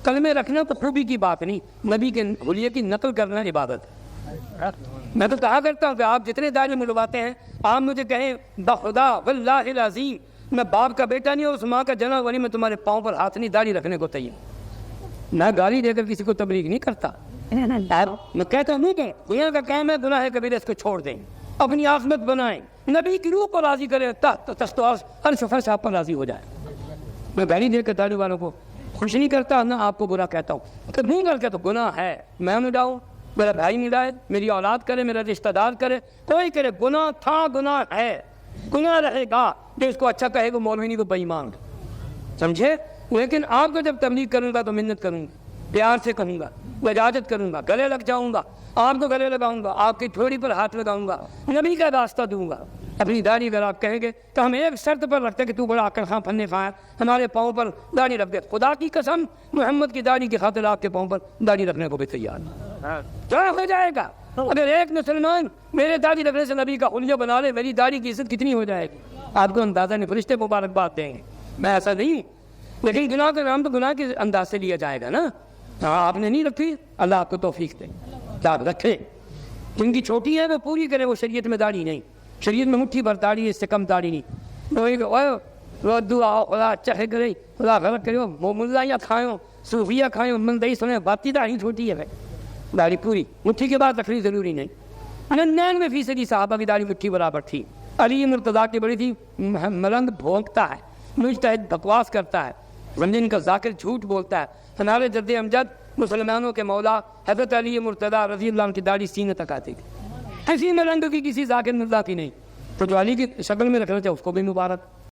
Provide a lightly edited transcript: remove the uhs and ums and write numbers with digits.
کلمے رکھنا تو خوبی کی بات نہیں، نبی کے حلیے کی نقل کرنا عبادت ہے۔ میں تو کہا کرتا ہوں کہ آپ جتنے داڑھی ملواتے ہیں، آپ مجھے کہیں بخدا واللہ العظیم میں باپ کا بیٹا نہیں اور اس ماں کا جنا ولی، میں تمہارے پاؤں پر ہاتھ نہیں داڑھی رکھنے کو تیار۔ میں گالی دے کر کسی کو تبلیغ نہیں کرتا، میں کہتا ہوں کہ دنیا کا کام ہے گناہ کبیرہ اس کو چھوڑ دیں، اپنی عاصمت بنائیں، نبی کی روح کو راضی کریں، تخت و عرش و فرش آپ پر راضی ہو جائے۔ میں گالی دے کر داڑھی والوں کو خوش نہیں کرتا، نہ آپ کو برا کہتا ہوں، کہ نہیں کر کے تو گناہ ہے، میں نہ ڈاؤں، میرا بھائی نہیں ڈائے، میری اولاد کرے، میرا رشتہ دار کرے، کوئی کرے، گناہ تھا، گناہ ہے، گناہ رہے گا۔ جو اس کو اچھا کہے گا مولوی نہیں کو بے ایمان، سمجھے؟ لیکن آپ کو جب تبلیغ کروں گا تو منت کروں گا، پیار سے کہوں گا، اجازت کروں گا، گلے لگ جاؤں گا، آپ کو گلے لگاؤں گا، آپ کی تھوڑی پر ہاتھ لگاؤں گا، نبی کا راستہ دوں گا۔ اپنی داڑھی اگر آپ کہیں گے تو ہم ایک شرط پر رکھتے ہیں کہ تو بڑا عقل خاں پھنے خواہ، ہمارے پاؤں پر داڑھی رکھ دے، خدا کی قسم محمد کی داڑھی کی خاطر آپ کے پاؤں پر داڑھی رکھنے کو بھی تیار ہے۔ کیا ہو جائے گا اگر ایک مسلمان میرے داڑھی رکھنے سے نبی کا حلیہ بنا لے؟ میری داڑھی کی عزت کتنی ہو جائے گی، آپ کو اندازہ نہیں، فرشتے مبارکباد دیں گے۔ میں ایسا نہیں، لیکن گناہ کا نام تو گناہ کے انداز سے لیا جائے گا نا۔ آپ نے نہیں رکھی، اللہ آپ کو توفیق دے، آپ رکھے۔ جن کی چھوٹی ہے وہ پوری کرے، وہ شریعت میں داڑھی نہیں، شریعت میں مٹھی بھر داڑھی ہے، اس سے کم داڑھی نہیں۔ وہ دعا خدا چاہے کرے، خدا غلط کرے، وہ ملائیاں کھائیں، صوفیہ کھائیں، مندئی سنیں، باتی داڑھی چھوٹی ہے، داڑھی پوری مٹھی کے بعد رکھنی ضروری نہیں۔ 99% صحابہ کی داڑھی مٹھی برابر تھی۔ علی مرتضیٰ کی بڑی تھی، ملنگ بھونکتا ہے، مجتہد بکواس کرتا ہے، رنجن کا ذاکر جھوٹ بولتا ہے۔ ہمارے جد امجد مسلمانوں کے مولا حضرت علی مرتضیٰ رضی اللہ عنہ کی داڑھی سینے تک آتی تھی، ایسی ملنگ کی کسی ذاکر مرزا کی نہیں۔ تو جو علی کی شکل میں رکھنا چاہے اس کو بھی مبارک۔